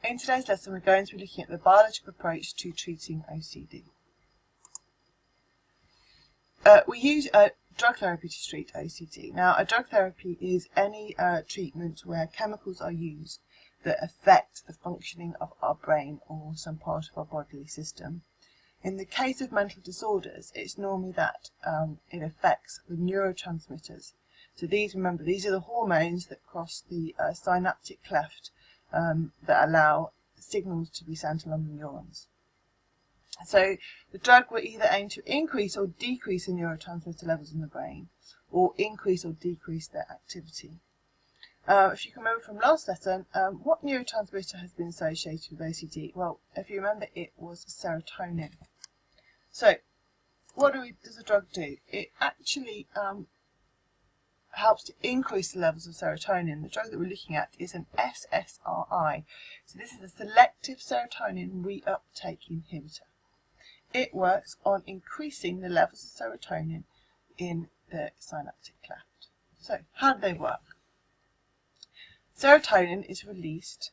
In today's lesson, we're going to be looking at the biological approach to treating OCD. We use drug therapy to treat OCD. Now, a drug therapy is any treatment where chemicals are used that affect the functioning of our brain or some part of our bodily system. In the case of mental disorders, it's normally that it affects the neurotransmitters. So these are the hormones that cross the synaptic cleft that allow signals to be sent along the neurons. So the drug will either aim to increase or decrease the neurotransmitter levels in the brain, or increase or decrease their activity. If you can remember from last lesson, what neurotransmitter has been associated with OCD? Well, if you remember, it was serotonin. So what does the drug do? It actually helps to increase the levels of serotonin. The drug that we're looking at is an SSRI. So this is a selective serotonin reuptake inhibitor. It works on increasing the levels of serotonin in the synaptic cleft. So how do they work? Serotonin is released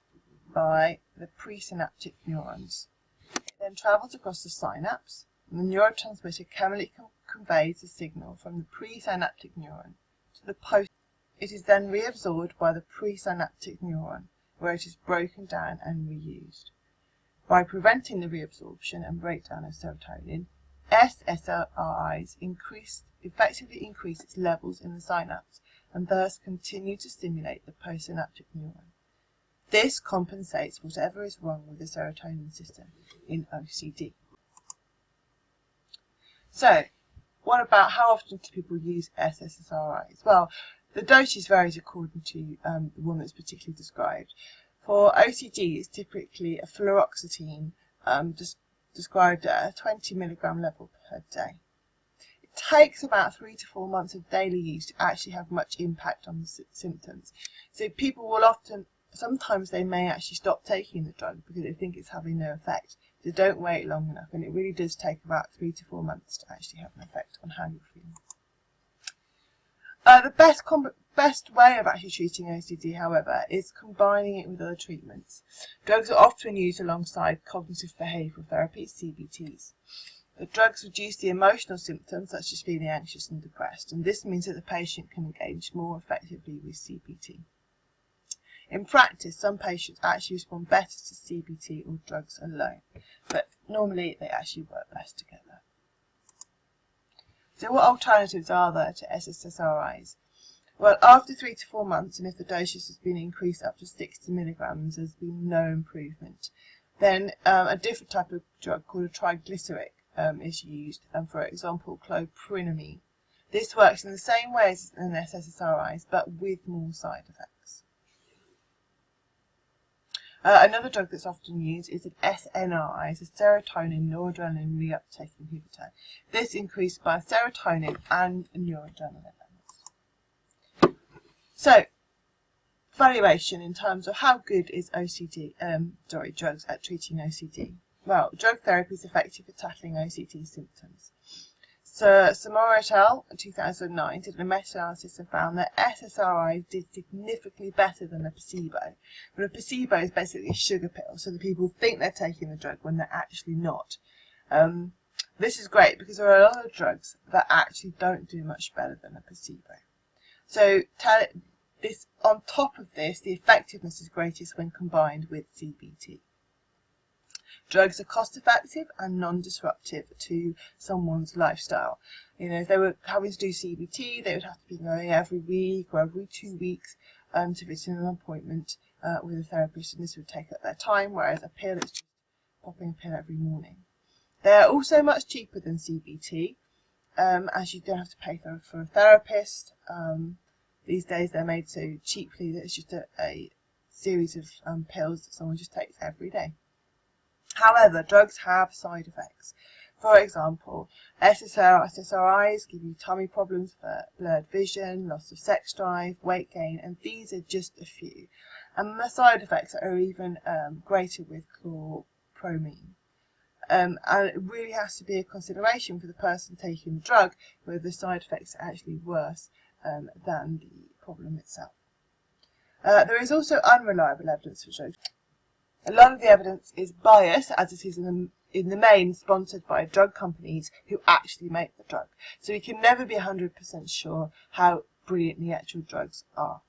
by the presynaptic neurons. It then travels across the synapse, and the neurotransmitter chemically conveys the signal from the presynaptic neuron to the post. It is then reabsorbed by the presynaptic neuron, where it is broken down and reused. By preventing the reabsorption and breakdown of serotonin, SSRIs effectively increase its levels in the synapse and thus continue to stimulate the postsynaptic neuron. This compensates for whatever is wrong with the serotonin system in OCD. So, what about how often do people use SSRIs? Well, the dosage varies according to the one that's particularly described. For OCD, it's typically a fluoxetine described at a 20 milligram level per day. It takes about 3 to 4 months of daily use to actually have much impact on the symptoms. So people will sometimes they may actually stop taking the drug because they think it's having no effect. So don't wait long enough, and it really does take about 3 to 4 months to actually have an effect on how you're feeling. The best way of actually treating OCD, however, is combining it with other treatments. Drugs are often used alongside cognitive behavioural therapy, CBTs. The drugs reduce the emotional symptoms such as feeling anxious and depressed, and this means that the patient can engage more effectively with CBT. In practice, some patients actually respond better to CBT or drugs alone, but normally they actually work best together. So what alternatives are there to SSRIs? Well, after 3 to 4 months, and if the dosage has been increased up to 60 milligrams, there's been no improvement. Then a different type of drug called a triglyceric is used, for example, cloprenamine. This works in the same way as an SSRIs, but with more side effects. Another drug that's often used is an SNRI, a serotonin noradrenaline reuptake inhibitor. This increases by serotonin and noradrenaline levels. So, evaluation in terms of how good is drugs at treating OCD. Well, drug therapy is effective at tackling OCD symptoms. So, Samora et al. In 2009 did a meta-analysis and found that SSRIs did significantly better than a placebo. But a placebo is basically a sugar pill, so the people think they're taking the drug when they're actually not. This is great because there are a lot of drugs that actually don't do much better than a placebo. So, on top of this, the effectiveness is greatest when combined with CBT. Drugs are cost-effective and non-disruptive to someone's lifestyle. You know, if they were having to do CBT, they would have to be going every week or every 2 weeks to fit in an appointment with a therapist, and this would take up their time, whereas a pill is just popping a pill every morning. They are also much cheaper than CBT, as you don't have to pay for a therapist. These days they're made so cheaply that it's just a series of pills that someone just takes every day. However, drugs have side effects. For example, SSRIs give you tummy problems, blurred vision, loss of sex drive, weight gain, and these are just a few. And the side effects are even greater with cloprenamine. And it really has to be a consideration for the person taking the drug whether the side effects are actually worse than the problem itself. There is also unreliable evidence for drugs. A lot of the evidence is biased, as it is in the main sponsored by drug companies who actually make the drug. So we can never be 100% sure how brilliant the actual drugs are.